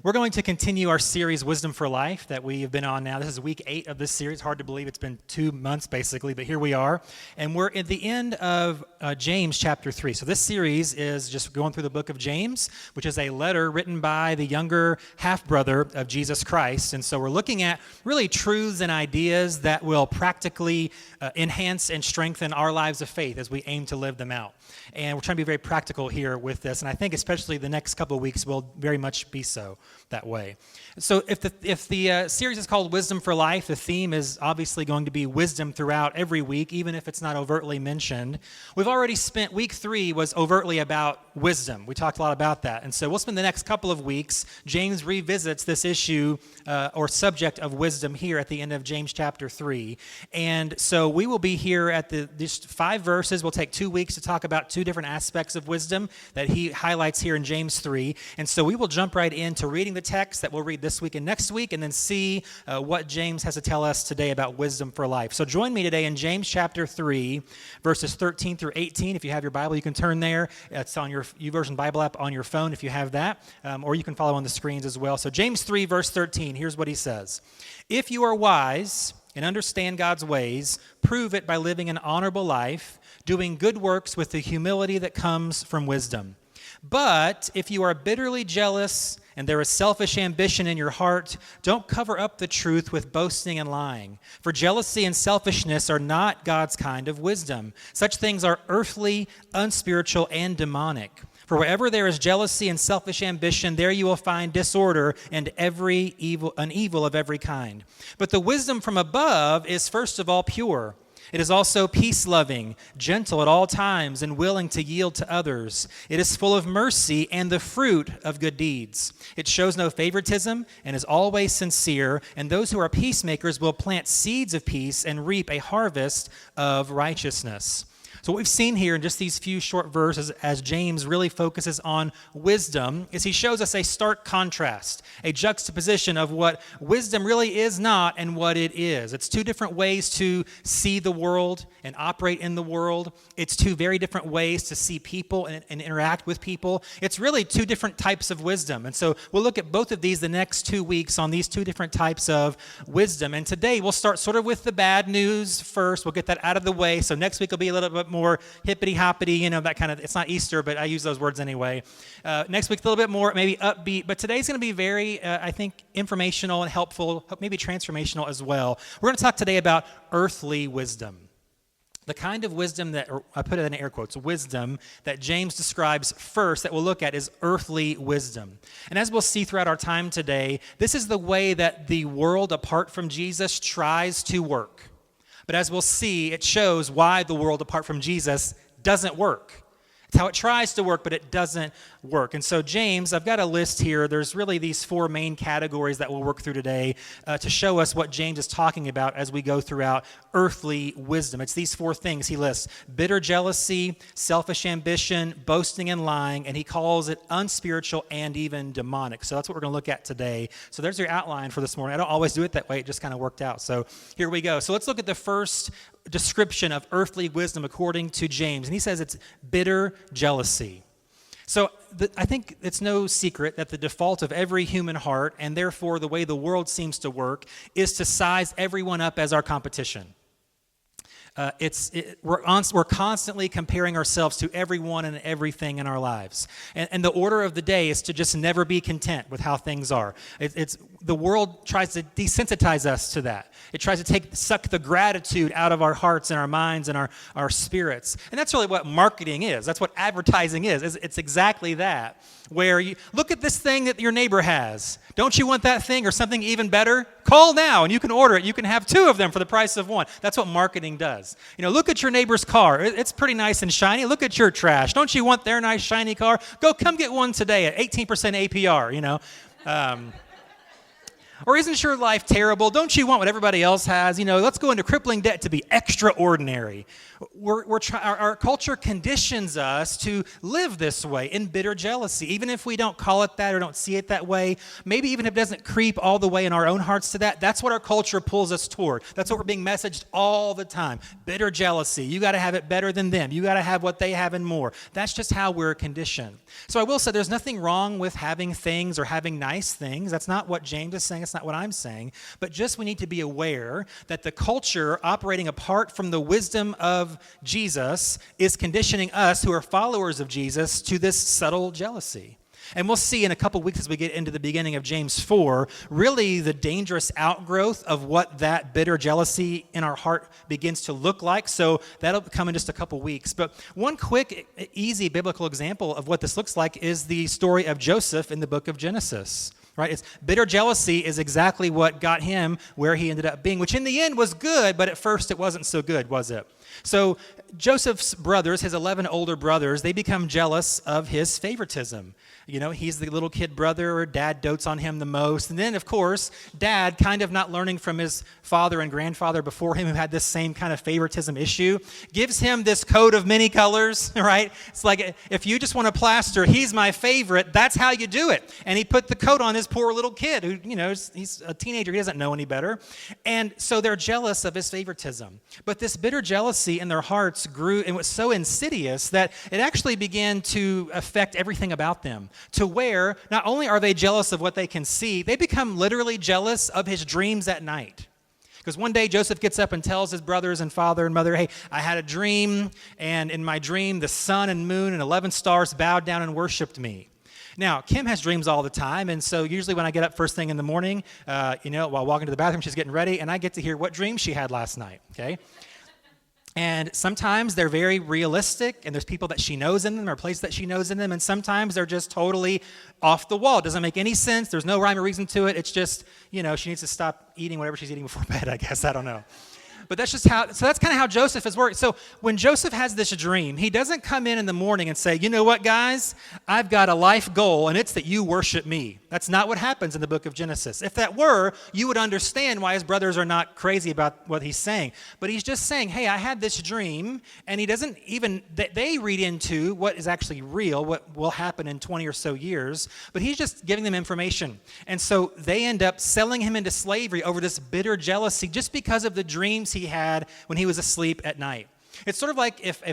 We're going to continue our series, Wisdom for Life, that we have been on now. This is week 8 of this series. Hard to believe it's been 2 months, basically, but here we are. And we're at the end of James chapter 3. So this series is just going through the book of James, which is a letter written by the younger half-brother of Jesus Christ. And so we're looking at really truths and ideas that will practically enhance and strengthen our lives of faith as we aim to live them out. And we're trying to be very practical here with this. And I think especially the next couple of weeks will very much be so that way. So if the series is called Wisdom for Life, the theme is obviously going to be wisdom throughout every week, even if it's not overtly mentioned. We've already spent, week 3 was overtly about wisdom. We talked a lot about that. And so we'll spend the next couple of weeks, James revisits this issue or subject of wisdom here at the end of James chapter 3. And so we will be here at these 5 verses. We'll take 2 weeks to talk about 2 different aspects of wisdom that he highlights here in James 3. And so we will jump right into reading the text that we'll read this week and next week, and then see what James has to tell us today about wisdom for life. So join me today in James chapter 3, verses 13 through 18. If you have your Bible, you can turn there. It's on your YouVersion Bible app on your phone if you have that, or you can follow on the screens as well. So James 3, verse 13, here's what he says. If you are wise and understand God's ways, prove it by living an honorable life, doing good works with the humility that comes from wisdom. But if you are bitterly jealous and there is selfish ambition in your heart, don't cover up the truth with boasting and lying. For jealousy and selfishness are not God's kind of wisdom. Such things are earthly, unspiritual, and demonic. For wherever there is jealousy and selfish ambition, there you will find disorder and an evil of every kind. But the wisdom from above is first of all pure. It is also peace-loving, gentle at all times, and willing to yield to others. It is full of mercy and the fruit of good deeds. It shows no favoritism and is always sincere, and those who are peacemakers will plant seeds of peace and reap a harvest of righteousness. So what we've seen here in just these few short verses as James really focuses on wisdom is he shows us a stark contrast, a juxtaposition of what wisdom really is not and what it is. It's 2 different ways to see the world and operate in the world. It's 2 very different ways to see people and interact with people. It's really 2 different types of wisdom. And so we'll look at both of these the next 2 weeks on these 2 different types of wisdom. And today we'll start sort of with the bad news first. We'll get that out of the way. So next week will be a little bit more hippity-hoppity, that kind of, it's not Easter, but I use those words anyway. Next week, a little bit more maybe upbeat, but today's going to be very, I think, informational and helpful, maybe transformational as well. We're going to talk today about earthly wisdom. The kind of wisdom that, or I put it in air quotes, wisdom that James describes first that we'll look at is earthly wisdom. And as we'll see throughout our time today, this is the way that the world apart from Jesus tries to work. But as we'll see, it shows why the world apart from Jesus doesn't work. It's how it tries to work, but it doesn't work. And so James, I've got a list here. There's really these 4 main categories that we'll work through today to show us what James is talking about as we go throughout earthly wisdom. It's these 4 things he lists: bitter jealousy, selfish ambition, boasting and lying, and he calls it unspiritual and even demonic. So that's what we're going to look at today. So there's your outline for this morning. I don't always do it that way. It just kind of worked out. So here we go. So let's look at the first description of earthly wisdom according to James. And he says it's bitter jealousy. So I think it's no secret that the default of every human heart, and therefore the way the world seems to work, is to size everyone up as our competition. We're constantly comparing ourselves to everyone and everything in our lives. And the order of the day is to just never be content with how things are. The world tries to desensitize us to that. It tries to suck the gratitude out of our hearts and our minds and our spirits. And that's really what marketing is. That's what advertising is. It's exactly that. Where you look at this thing that your neighbor has. Don't you want that thing or something even better? Call now and you can order it. You can have 2 of them for the price of 1. That's what marketing does. Look at your neighbor's car. It's pretty nice and shiny. Look at your trash. Don't you want their nice shiny car? Come get one today at 18% APR, Or isn't your life terrible? Don't you want what everybody else has? Let's go into crippling debt to be extraordinary. Our culture conditions us to live this way in bitter jealousy, even if we don't call it that or don't see it that way. Maybe even if it doesn't creep all the way in our own hearts to that, that's what our culture pulls us toward. That's what we're being messaged all the time. Bitter jealousy. You got to have it better than them. You got to have what they have and more. That's just how we're conditioned. So I will say there's nothing wrong with having things or having nice things. That's not what James is saying. It's not what I'm saying. But just we need to be aware that the culture operating apart from the wisdom of Jesus is conditioning us who are followers of Jesus to this subtle jealousy. And we'll see in a couple weeks as we get into the beginning of James 4, really the dangerous outgrowth of what that bitter jealousy in our heart begins to look like. So that'll come in just a couple weeks. But one quick, easy biblical example of what this looks like is the story of Joseph in the book of Genesis. Right? It's bitter jealousy is exactly what got him where he ended up being, which in the end was good, but at first it wasn't so good, was it? So Joseph's brothers, his 11 older brothers, they become jealous of his favoritism. He's the little kid brother, dad dotes on him the most. And then, of course, dad, kind of not learning from his father and grandfather before him who had this same kind of favoritism issue, gives him this coat of many colors, right? It's like, if you just want to plaster, he's my favorite, that's how you do it. And he put the coat on his poor little kid who, he's a teenager, he doesn't know any better. And so they're jealous of his favoritism. But this bitter jealousy in their hearts grew and was so insidious that it actually began to affect everything about them. To where not only are they jealous of what they can see, they become literally jealous of his dreams at night. Because one day Joseph gets up and tells his brothers and father and mother, hey, I had a dream, and in my dream the sun and moon and 11 stars bowed down and worshiped me. Now, Kim has dreams all the time, and so usually when I get up first thing in the morning, while walking to the bathroom, she's getting ready, and I get to hear what dream she had last night, okay? And sometimes they're very realistic, and there's people that she knows in them or places that she knows in them, and sometimes they're just totally off the wall. It doesn't make any sense. There's no rhyme or reason to it. It's just, she needs to stop eating whatever she's eating before bed, I guess. I don't know. But that's just that's kind of how Joseph is working. So when Joseph has this dream, he doesn't come in the morning and say, you know what, guys, I've got a life goal, and it's that you worship me. That's not what happens in the book of Genesis. If that were, you would understand why his brothers are not crazy about what he's saying. But he's just saying, hey, I had this dream, and he doesn't even, they read into what is actually real, what will happen in 20 or so years, but he's just giving them information. And so they end up selling him into slavery over this bitter jealousy just because of the dreams he had when he was asleep at night. It's sort of like if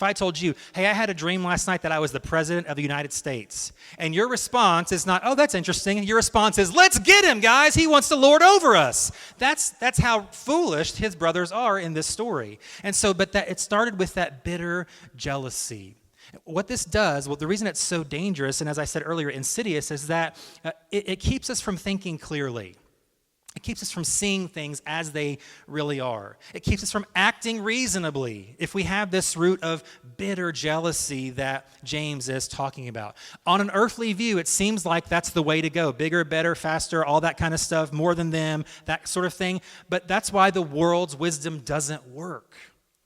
I told you, hey, I had a dream last night that I was the president of the United States, and your response is not, oh, that's interesting. Your response is, let's get him, guys. He wants to lord over us. That's how foolish his brothers are in this story. And so, it started with that bitter jealousy. What this does, the reason it's so dangerous, and as I said earlier, insidious, is that it keeps us from thinking clearly. It keeps us from seeing things as they really are. It keeps us from acting reasonably if we have this root of bitter jealousy that James is talking about. On an earthly view, it seems like that's the way to go. Bigger, better, faster, all that kind of stuff, more than them, that sort of thing. But that's why the world's wisdom doesn't work.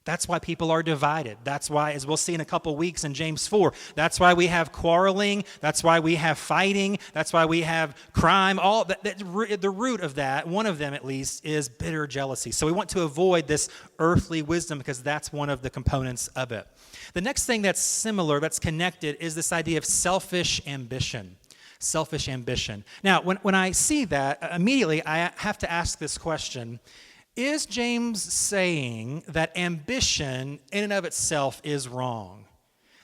That's why people are divided. That's why, as we'll see in a couple weeks in James 4, that's why we have quarreling. That's why we have fighting. That's why we have crime. All the root of that, one of them at least, is bitter jealousy. So we want to avoid this earthly wisdom because that's one of the components of it. The next thing that's similar, that's connected, is this idea of selfish ambition. Selfish ambition. Now, when I see that, immediately I have to ask this question. Is James saying that ambition in and of itself is wrong?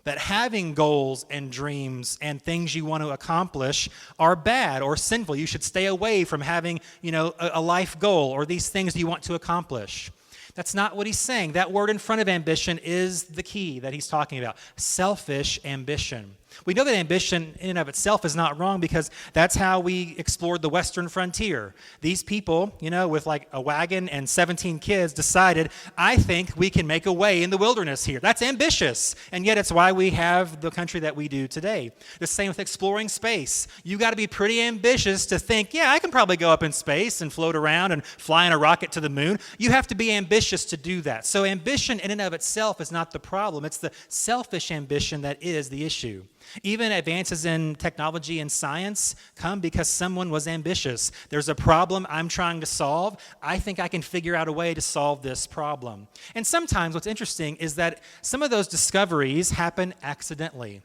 That having goals and dreams and things you want to accomplish are bad or sinful? You should stay away from having, a life goal or these things you want to accomplish. That's not what he's saying. That word in front of ambition is the key that he's talking about. Selfish ambition. We know that ambition in and of itself is not wrong because that's how we explored the western frontier. These people, with like a wagon and 17 kids decided, I think we can make a way in the wilderness here. That's ambitious. And yet it's why we have the country that we do today. The same with exploring space. You got to be pretty ambitious to think, yeah, I can probably go up in space and float around and fly in a rocket to the moon. You have to be ambitious to do that. So ambition in and of itself is not the problem. It's the selfish ambition that is the issue. Even advances in technology and science come because someone was ambitious. There's a problem I'm trying to solve. I think I can figure out a way to solve this problem. And sometimes what's interesting is that some of those discoveries happen accidentally.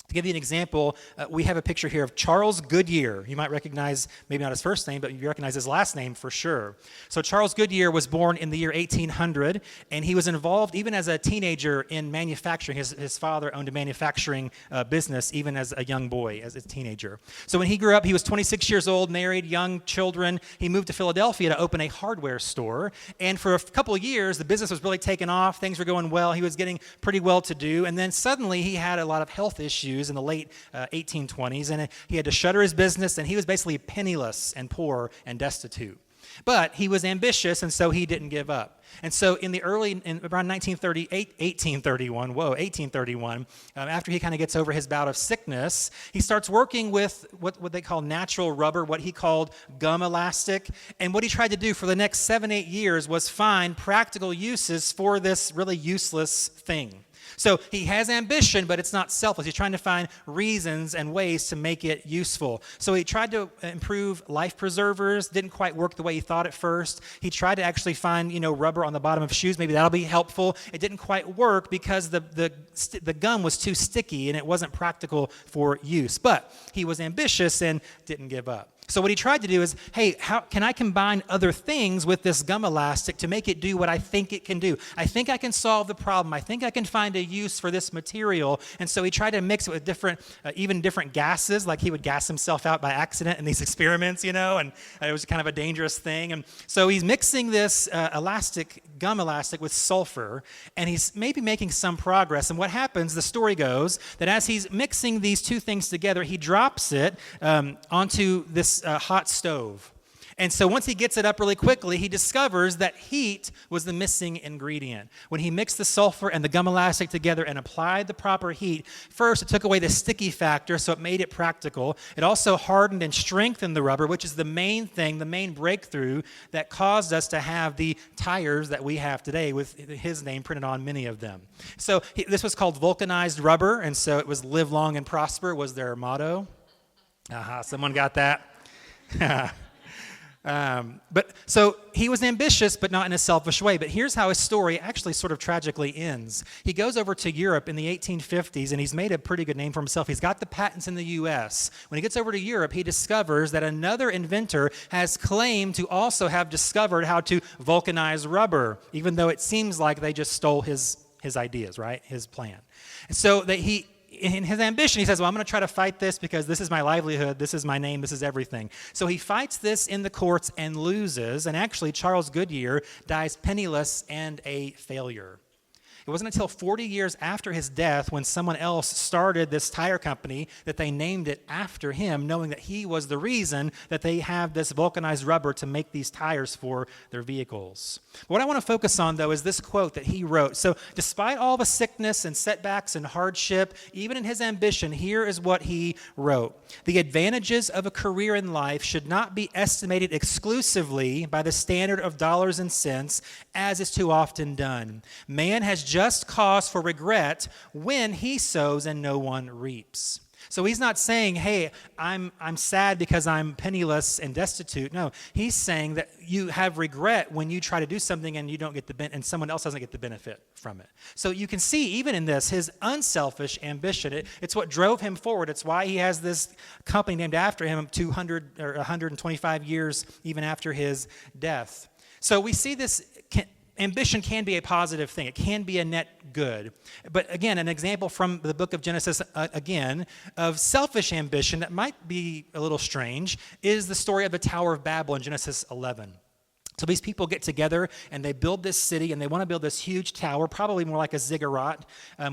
To give you an example, we have a picture here of Charles Goodyear. You might recognize, maybe not his first name, but you recognize his last name for sure. So Charles Goodyear was born in the year 1800, and he was involved even as a teenager in manufacturing. His father owned a manufacturing business even as a young boy, as a teenager. So when he grew up, he was 26 years old, married, young children. He moved to Philadelphia to open a hardware store, and for a couple of years, the business was really taking off. Things were going well. He was getting pretty well to do, and then suddenly he had a lot of health issues in the late 1820s, and he had to shutter his business, and he was basically penniless and poor and destitute. But he was ambitious, and so he didn't give up. And so in around 1831, after he kind of gets over his bout of sickness, he starts working with what they call natural rubber, what he called gum elastic. And what he tried to do for the next 7-8 years was find practical uses for this really useless thing. So he has ambition, but it's not selfless. He's trying to find reasons and ways to make it useful. So he tried to improve life preservers, didn't quite work the way he thought at first. He tried to actually find, rubber on the bottom of shoes. Maybe that'll be helpful. It didn't quite work because the gum was too sticky and it wasn't practical for use. But he was ambitious and didn't give up. So what he tried to do is, hey, how can I combine other things with this gum elastic to make it do what I think it can do? I think I can solve the problem. I think I can find a use for this material. And so he tried to mix it with even different gases, like he would gas himself out by accident in these experiments, and it was kind of a dangerous thing. And so he's mixing this gum elastic with sulfur, and he's maybe making some progress. And what happens, the story goes, that as he's mixing these two things together, he drops it onto this hot stove. And so once he gets it up really quickly, he discovers that heat was the missing ingredient. When he mixed the sulfur and the gum elastic together and applied the proper heat, first it took away the sticky factor, so it made it practical. It also hardened and strengthened the rubber, which is the main thing, the main breakthrough that caused us to have the tires that we have today with his name printed on many of them. So this was called vulcanized rubber, and so it was live long and prosper was their motto. Someone got that? But so he was ambitious, but not in a selfish way. But here's how his story actually sort of tragically ends. He goes over to Europe in the 1850s, and he's made a pretty good name for himself. He's got the patents in the U.S. When he gets over to Europe, he discovers that another inventor has claimed to also have discovered how to vulcanize rubber, even though it seems like they just stole his ideas, right? His plan. And so that in his ambition, he says, well, I'm going to try to fight this because this is my livelihood, this is my name, this is everything. So he fights this in the courts and loses, and actually Charles Goodyear dies penniless and a failure. It wasn't until 40 years after his death when someone else started this tire company that they named it after him, knowing that he was the reason that they have this vulcanized rubber to make these tires for their vehicles. What I want to focus on, though, is this quote that he wrote. So despite all the sickness and setbacks and hardship, even in his ambition, here is what he wrote. The advantages of a career in life should not be estimated exclusively by the standard of dollars and cents, as is too often done. Man has just cause for regret when he sows and no one reaps. So he's not saying, hey, I'm sad because I'm penniless and destitute. No, he's saying that you have regret when you try to do something and you don't get and someone else doesn't get the benefit from it. So you can see even in this, his unselfish ambition. It's what drove him forward. It's why he has this company named after him 200 or 125 years even after his death. So we see this. Ambition can be a positive thing. It can be a net good. But again, an example from the book of Genesis, again, of selfish ambition that might be a little strange is the story of the Tower of Babel in Genesis 11. So these people get together and they build this city and they want to build this huge tower, probably more like a ziggurat,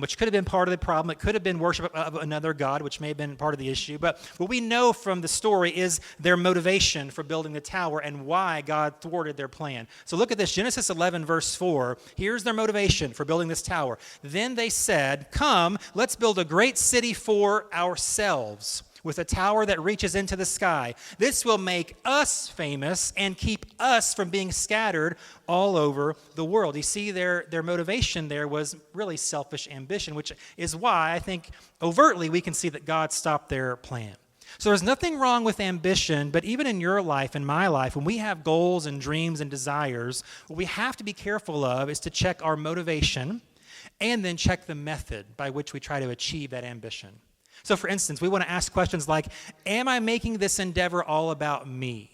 which could have been part of the problem. It could have been worship of another god, which may have been part of the issue. But what we know from the story is their motivation for building the tower and why God thwarted their plan. So look at this, Genesis 11, verse 4. Here's their motivation for building this tower. Then they said, come, let's build a great city for ourselves, with a tower that reaches into the sky. This will make us famous and keep us from being scattered all over the world. You see, their motivation there was really selfish ambition, which is why I think overtly we can see that God stopped their plan. So there's nothing wrong with ambition, but even in your life and my life, when we have goals and dreams and desires, what we have to be careful of is to check our motivation and then check the method by which we try to achieve that ambition. So for instance, we want to ask questions like, am I making this endeavor all about me?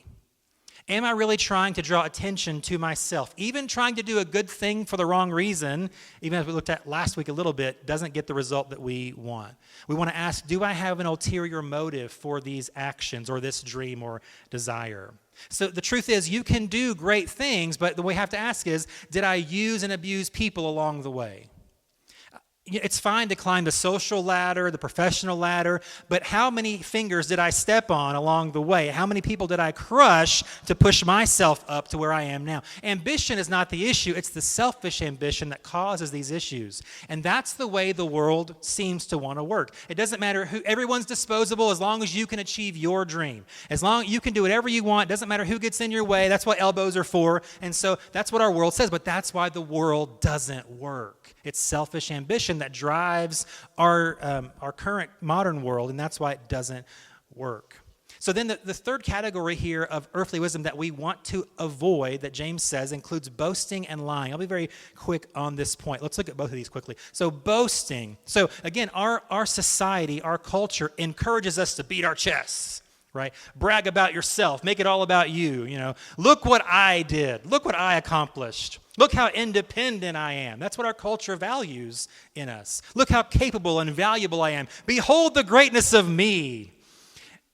Am I really trying to draw attention to myself? Even trying to do a good thing for the wrong reason, even as we looked at last week a little bit, doesn't get the result that we want. We want to ask, do I have an ulterior motive for these actions or this dream or desire? So the truth is, you can do great things, but the way we have to ask is, did I use and abuse people along the way? It's fine to climb the social ladder, the professional ladder, but how many fingers did I step on along the way? How many people did I crush to push myself up to where I am now? Ambition is not the issue. It's the selfish ambition that causes these issues. And that's the way the world seems to want to work. It doesn't matter who, everyone's disposable as long as you can achieve your dream. As long as you can do whatever you want, it doesn't matter who gets in your way. That's what elbows are for. And so that's what our world says, but that's why the world doesn't work. It's selfish ambition that drives our current modern world, and that's why it doesn't work. So then the third category here of earthly wisdom that we want to avoid, that James says, includes boasting and lying. I'll be very quick on this point. Let's look at both of these quickly. So boasting. So again, our society, our culture encourages us to beat our chests. Right? Brag about yourself. Make it all about you. Look what I did. Look what I accomplished. Look how independent I am. That's what our culture values in us. Look how capable and valuable I am. Behold the greatness of me.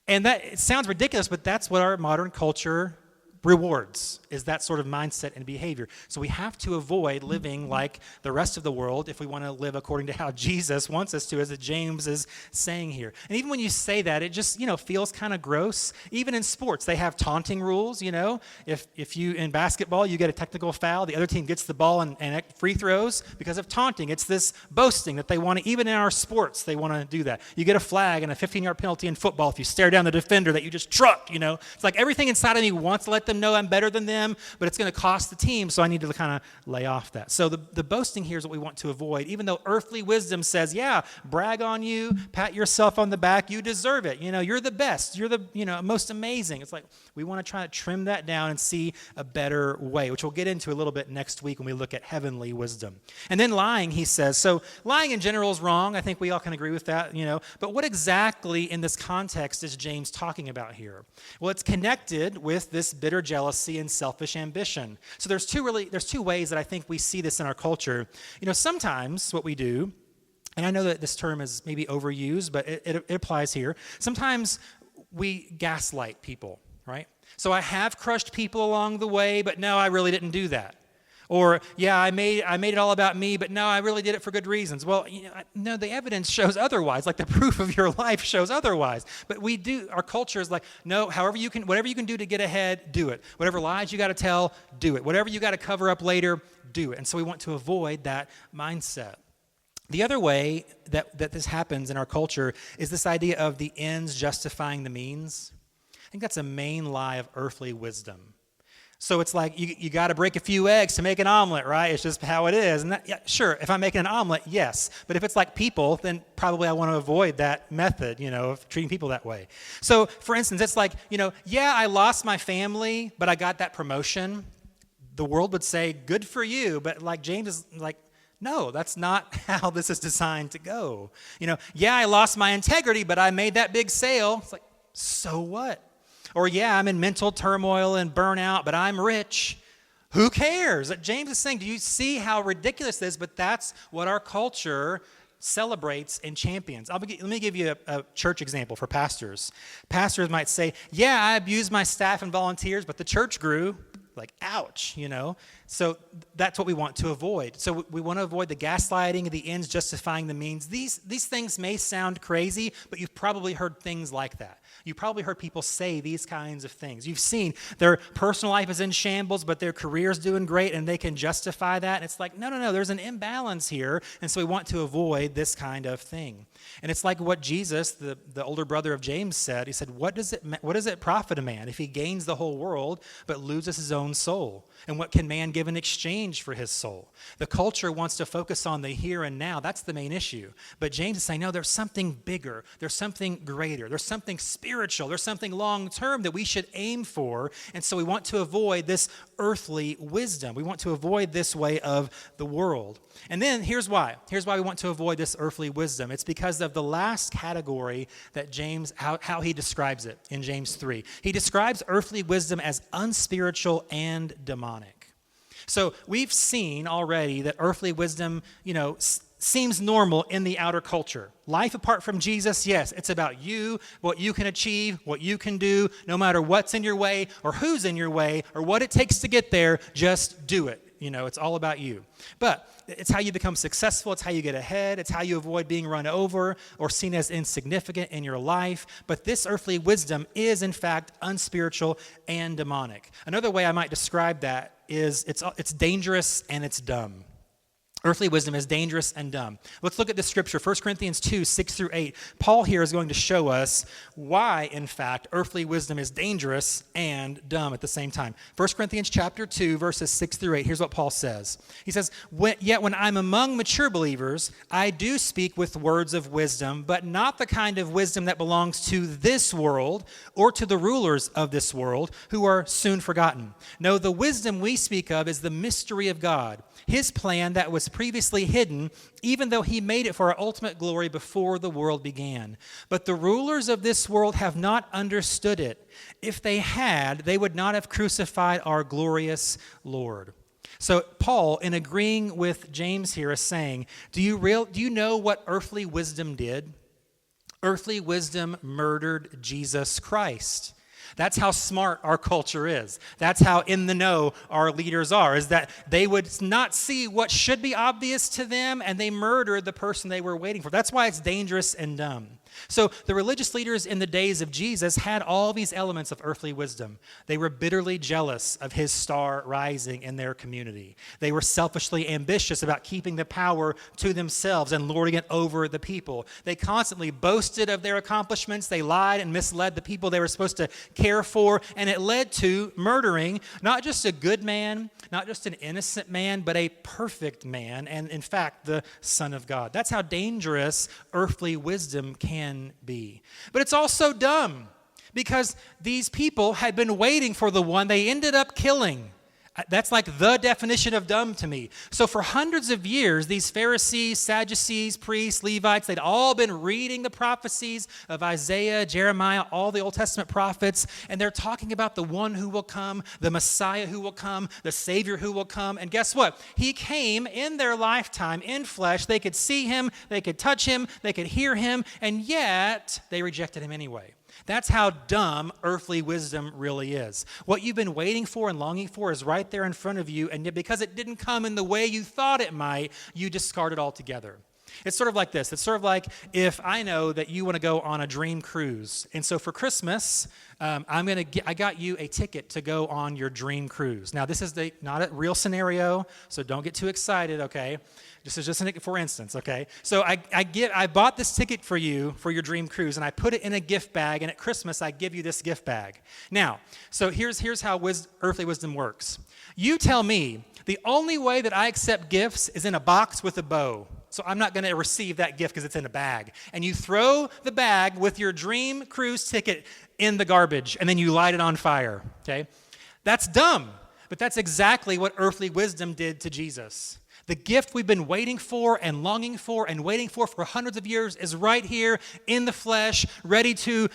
And that it sounds ridiculous, but that's what our modern culture rewards, is that sort of mindset and behavior. So we have to avoid living like the rest of the world if we want to live according to how Jesus wants us to, as James is saying here. And even when you say that, it just, feels kind of gross. Even in sports, they have taunting rules, If you, in basketball, you get a technical foul, the other team gets the ball and free throws because of taunting. It's this boasting that they want to, even in our sports, they want to do that. You get a flag and a 15-yard penalty in football if you stare down the defender that you just trucked, It's like everything inside of me wants to let them know I'm better than them, but it's going to cost the team, so I need to kind of lay off that. So the boasting here is what we want to avoid, even though earthly wisdom says, yeah, brag on you, pat yourself on the back, you deserve it. You're the best. You're the most amazing. It's like we want to try to trim that down and see a better way, which we'll get into a little bit next week when we look at heavenly wisdom. And then lying, he says. So lying in general is wrong. I think we all can agree with that, But what exactly in this context is James talking about here? Well, it's connected with this bitter jealousy and selfish ambition. So there's two ways that I think we see this in our culture. Sometimes what we do, and I know that this term is maybe overused, but it applies here. Sometimes we gaslight people, right? So I have crushed people along the way, but no, I really didn't do that. Or, yeah, I made it all about me, but no, I really did it for good reasons. Well, no, the evidence shows otherwise. Like the proof of your life shows otherwise. But our culture is like, no, whatever you can do to get ahead, do it. Whatever lies you got to tell, do it. Whatever you got to cover up later, do it. And so we want to avoid that mindset. The other way that this happens in our culture is this idea of the ends justifying the means. I think that's a main lie of earthly wisdom. So it's like you got to break a few eggs to make an omelet, right? It's just how it is. And sure, if I'm making an omelet, yes. But if it's like people, then probably I want to avoid that method, of treating people that way. So for instance, it's like, yeah, I lost my family, but I got that promotion. The world would say, good for you. But like James is like, no, that's not how this is designed to go. Yeah, I lost my integrity, but I made that big sale. It's like, so what? Or, yeah, I'm in mental turmoil and burnout, but I'm rich. Who cares? James is saying, do you see how ridiculous this is? But that's what our culture celebrates and champions. Let me give you a church example for pastors. Pastors might say, yeah, I abused my staff and volunteers, but the church grew. Like, ouch, So that's what we want to avoid. So we want to avoid the gaslighting, the ends justifying the means. These things may sound crazy, but you've probably heard things like that. You've probably heard people say these kinds of things. You've seen their personal life is in shambles, but their career's doing great, and they can justify that. And it's like, no, there's an imbalance here, and so we want to avoid this kind of thing. And it's like what Jesus, the older brother of James, said. He said, what does it profit a man if he gains the whole world but loses his own soul? And what can man give in exchange for his soul? The culture wants to focus on the here and now. That's the main issue. But James is saying, no, there's something bigger. There's something greater. There's something spiritual. There's something long-term that we should aim for. And so we want to avoid this earthly wisdom. We want to avoid this way of the world. And then here's why. Here's why we want to avoid this earthly wisdom. It's because of the last category that James, how he describes it in James 3. He describes earthly wisdom as unspiritual and demonic. So we've seen already that earthly wisdom, seems normal in the outer culture. Life apart from Jesus, yes, it's about you, what you can achieve, what you can do, no matter what's in your way or who's in your way or what it takes to get there, just do it. It's all about you. But it's how you become successful. It's how you get ahead. It's how you avoid being run over or seen as insignificant in your life. But this earthly wisdom is, in fact, unspiritual and demonic. Another way I might describe that is it's dangerous and it's dumb. Earthly wisdom is dangerous and dumb. Let's look at the scripture, 1 Corinthians 2, 6 through 8. Paul here is going to show us why, in fact, earthly wisdom is dangerous and dumb at the same time. 1 Corinthians chapter 2, verses 6 through 8. Here's what Paul says. He says, "Yet when I'm among mature believers, I do speak with words of wisdom, but not the kind of wisdom that belongs to this world or to the rulers of this world who are soon forgotten. No, the wisdom we speak of is the mystery of God, his plan that was previously hidden, even though he made it for our ultimate glory before the world began. But the rulers of this world have not understood it. If they had, they would not have crucified our glorious Lord." So Paul, in agreeing with James here, is saying, do you know what earthly wisdom did? Earthly wisdom murdered Jesus Christ. That's how smart our culture is. That's how in the know our leaders are, is that they would not see what should be obvious to them, and they murdered the person they were waiting for. That's why it's dangerous and dumb. So the religious leaders in the days of Jesus had all these elements of earthly wisdom. They were bitterly jealous of his star rising in their community. They were selfishly ambitious about keeping the power to themselves and lording it over the people. They constantly boasted of their accomplishments. They lied and misled the people they were supposed to care for, and it led to murdering not just a good man, not just an innocent man, but a perfect man, and in fact, the Son of God. That's how dangerous earthly wisdom can be. But it's also dumb, because these people had been waiting for the one they ended up killing. That's like the definition of dumb to me. So for hundreds of years, these Pharisees, Sadducees, priests, Levites, they'd all been reading the prophecies of Isaiah, Jeremiah, all the Old Testament prophets, and they're talking about the one who will come, the Messiah who will come, the Savior who will come. And guess what? He came in their lifetime in flesh. They could see him, they could touch him, they could hear him, and yet they rejected him anyway. That's how dumb earthly wisdom really is. What you've been waiting for and longing for is right there in front of you, and yet because it didn't come in the way you thought it might, you discard it altogether. It's sort of like this. It's sort of like if I know that you want to go on a dream cruise, and so for Christmas, I got you a ticket to go on your dream cruise. Now, this is not a real scenario, so don't get too excited, okay? This is just for instance, okay? So I bought this ticket for you for your dream cruise, and I put it in a gift bag, and at Christmas, I give you this gift bag. Now, so here's how earthly wisdom works. You tell me the only way that I accept gifts is in a box with a bow. So I'm not going to receive that gift because it's in a bag. And you throw the bag with your dream cruise ticket in the garbage, and then you light it on fire, okay? That's dumb, but that's exactly what earthly wisdom did to Jesus. The gift we've been waiting for and longing for and waiting for hundreds of years is right here in the flesh, ready to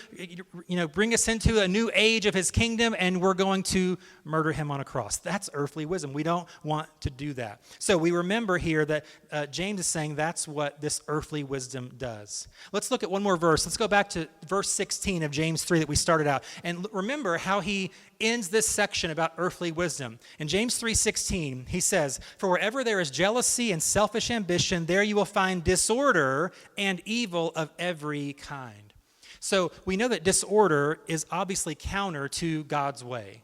bring us into a new age of his kingdom, and we're going to murder him on a cross. That's earthly wisdom. We don't want to do that. So we remember here that James is saying that's what this earthly wisdom does. Let's look at one more verse. Let's go back to verse 16 of James 3 that we started out. And remember how he ends this section about earthly wisdom. In James 3:16, he says, "For wherever there is jealousy and selfish ambition, there you will find disorder and evil of every kind." So we know that disorder is obviously counter to God's way.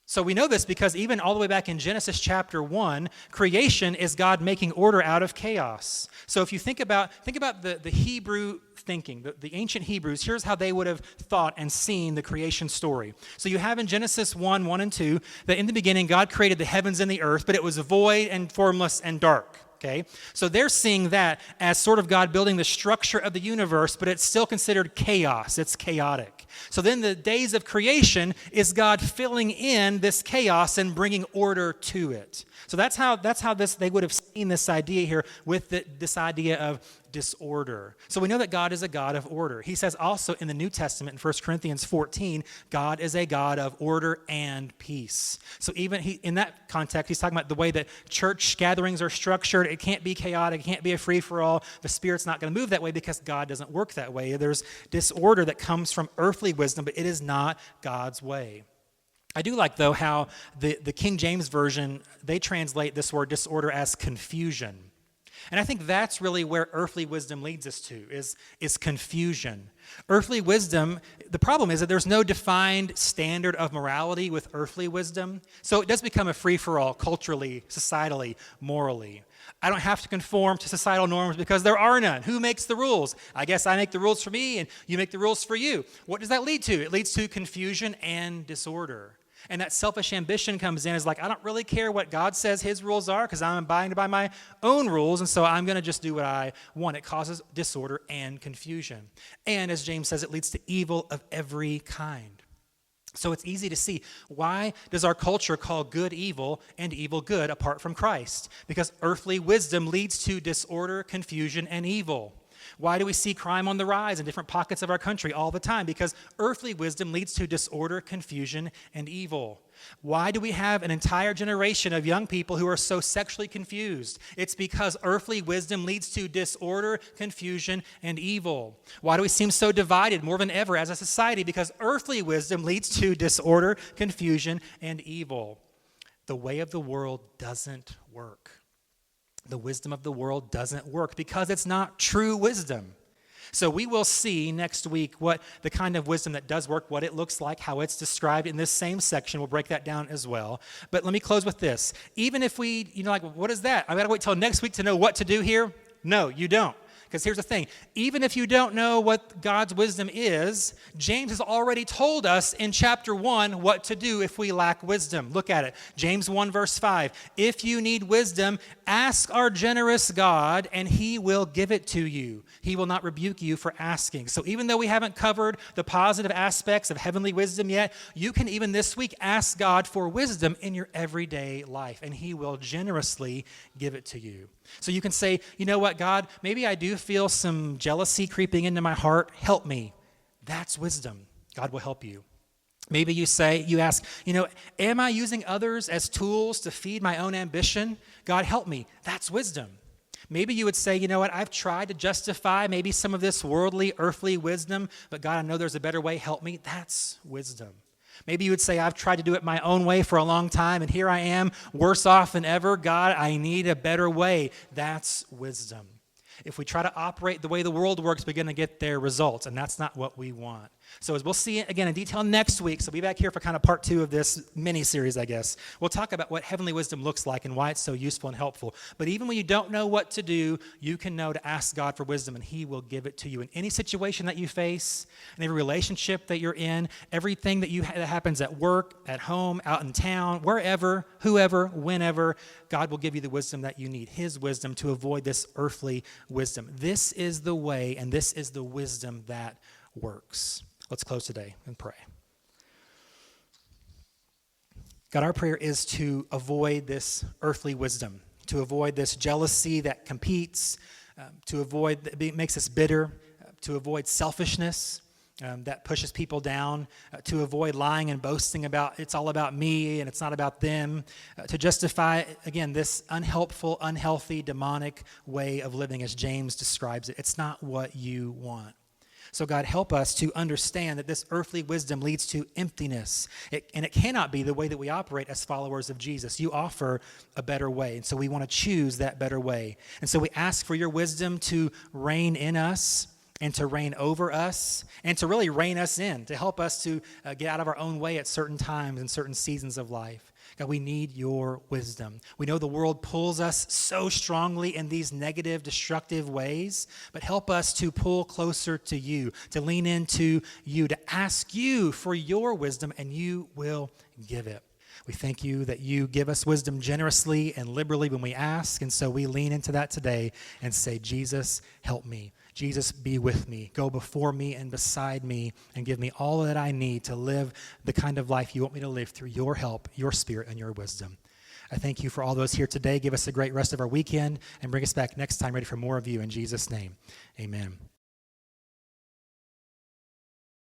So we know this because even all the way back in Genesis chapter 1, creation is God making order out of chaos. So if you think about the Hebrew thinking, the ancient Hebrews, here's how they would have thought and seen the creation story. So you have in Genesis 1 and 2, that in the beginning God created the heavens and the earth, but it was void and formless and dark. Okay, so they're seeing that as sort of God building the structure of the universe, but it's still considered chaos. It's chaotic. So then the days of creation is God filling in this chaos and bringing order to it. So that's how they would have seen this idea here with this idea of disorder. So we know that God is a God of order. He says also in the New Testament in 1 Corinthians 14, God is a God of order and peace. So even in that context, he's talking about the way that church gatherings are structured. It can't be chaotic. It can't be a free-for-all. The Spirit's not going to move that way because God doesn't work that way. There's disorder that comes from earthly wisdom, but it is not God's way. I do like, though, how the King James Version, they translate this word disorder as confusion. And I think that's really where earthly wisdom leads us to, is confusion. Earthly wisdom, the problem is that there's no defined standard of morality with earthly wisdom. So it does become a free-for-all culturally, societally, morally. I don't have to conform to societal norms because there are none. Who makes the rules? I guess I make the rules for me and you make the rules for you. What does that lead to? It leads to confusion and disorder. And that selfish ambition comes in as like, I don't really care what God says his rules are because I'm abiding by my own rules, and so I'm going to just do what I want. It causes disorder and confusion. And as James says, it leads to evil of every kind. So it's easy to see, why does our culture call good evil and evil good apart from Christ? Because earthly wisdom leads to disorder, confusion, and evil. Why do we see crime on the rise in different pockets of our country all the time? Because earthly wisdom leads to disorder, confusion, and evil. Why do we have an entire generation of young people who are so sexually confused? It's because earthly wisdom leads to disorder, confusion, and evil. Why do we seem so divided more than ever as a society? Because earthly wisdom leads to disorder, confusion, and evil. The way of the world doesn't work. The wisdom of the world doesn't work because it's not true wisdom. So we will see next week what the kind of wisdom that does work, what it looks like, how it's described in this same section. We'll break that down as well. But let me close with this. Even if we, what is that? I've got to wait till next week to know what to do here? No, you don't. Because here's the thing, even if you don't know what God's wisdom is, James has already told us in chapter 1 what to do if we lack wisdom. Look at it. James 1 verse 5. If you need wisdom, ask our generous God, and he will give it to you. He will not rebuke you for asking. So even though we haven't covered the positive aspects of heavenly wisdom yet, you can even this week ask God for wisdom in your everyday life, and he will generously give it to you. So you can say, you know what, God, maybe I do feel some jealousy creeping into my heart. Help me. That's wisdom. God will help you. Maybe you ask, am I using others as tools to feed my own ambition? God, help me. That's wisdom. Maybe you would say, you know what, I've tried to justify maybe some of this worldly, earthly wisdom, but God, I know there's a better way. Help me. That's wisdom. Maybe you would say, I've tried to do it my own way for a long time, and here I am, worse off than ever. God, I need a better way. That's wisdom. If we try to operate the way the world works, we're going to get their results, and that's not what we want. So as we'll see it again in detail next week, so be back here for kind of part 2 of this mini-series, I guess. We'll talk about what heavenly wisdom looks like and why it's so useful and helpful. But even when you don't know what to do, you can know to ask God for wisdom, and he will give it to you in any situation that you face, in every relationship that you're in, everything that happens at work, at home, out in town, wherever, whoever, whenever. God will give you the wisdom that you need, his wisdom to avoid this earthly wisdom. This is the way, and this is the wisdom that works. Let's close today and pray. God, our prayer is to avoid this earthly wisdom, to avoid this jealousy that competes, to avoid, it makes us bitter, to avoid selfishness that pushes people down, to avoid lying and boasting about it's all about me and it's not about them, to justify, again, this unhelpful, unhealthy, demonic way of living as James describes it. It's not what you want. So God, help us to understand that this earthly wisdom leads to emptiness, and it cannot be the way that we operate as followers of Jesus. You offer a better way, and so we want to choose that better way. And so we ask for your wisdom to reign in us and to reign over us and to really rein us in, to help us to get out of our own way at certain times and certain seasons of life. God, we need your wisdom. We know the world pulls us so strongly in these negative, destructive ways, but help us to pull closer to you, to lean into you, to ask you for your wisdom, and you will give it. We thank you that you give us wisdom generously and liberally when we ask, and so we lean into that today and say, Jesus, help me. Jesus, be with me. Go before me and beside me and give me all that I need to live the kind of life you want me to live through your help, your spirit, and your wisdom. I thank you for all those here today. Give us a great rest of our weekend and bring us back next time ready for more of you in Jesus' name. Amen.